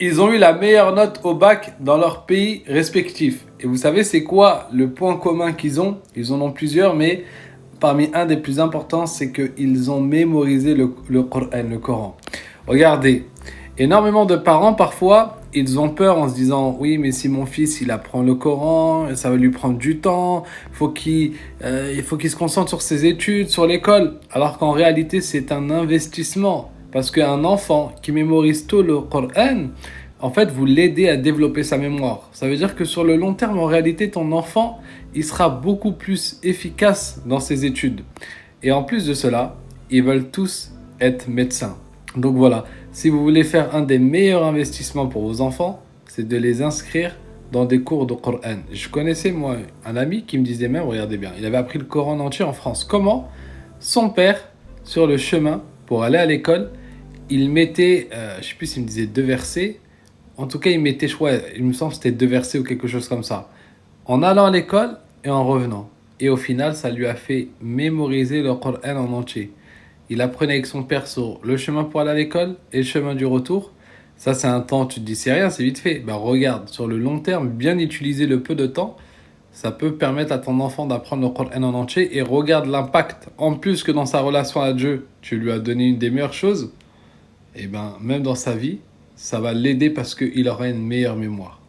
Ils ont eu la meilleure note au bac dans leur pays respectif. Et vous savez, c'est quoi le point commun qu'ils ont? Ils en ont plusieurs, mais parmi un des plus importants, c'est qu'ils ont mémorisé le Coran. Regardez, énormément de parents, parfois, ils ont peur en se disant, oui, mais si mon fils, il apprend le Coran, ça va lui prendre du temps, il faut qu'il se concentre sur ses études, sur l'école. Alors qu'en réalité, c'est un investissement. Parce qu'un enfant qui mémorise tout le Coran, en fait, vous l'aidez à développer sa mémoire. Ça veut dire que sur le long terme, en réalité, ton enfant, il sera beaucoup plus efficace dans ses études. Et en plus de cela, ils veulent tous être médecins. Donc voilà, si vous voulez faire un des meilleurs investissements pour vos enfants, c'est de les inscrire dans des cours de Coran. Je connaissais, moi, un ami qui me disait même, regardez bien, il avait appris le Coran entier en France. Comment? Son père, sur le chemin pour aller à l'école, il mettait, je ne sais plus s'il me disait 2 versets, en tout cas il mettait, je crois, il me semble que c'était 2 versets ou quelque chose comme ça, en allant à l'école et en revenant. Et au final, ça lui a fait mémoriser le Coran en entier. Il apprenait avec son père sur le chemin pour aller à l'école et le chemin du retour. Ça, c'est un temps, tu te dis, c'est rien, c'est vite fait. Ben, regarde, sur le long terme, bien utiliser le peu de temps, ça peut permettre à ton enfant d'apprendre le Coran en entier. Et regarde l'impact. En plus que dans sa relation à Dieu, tu lui as donné une des meilleures choses. Et ben, même dans sa vie, ça va l'aider parce qu'il aura une meilleure mémoire.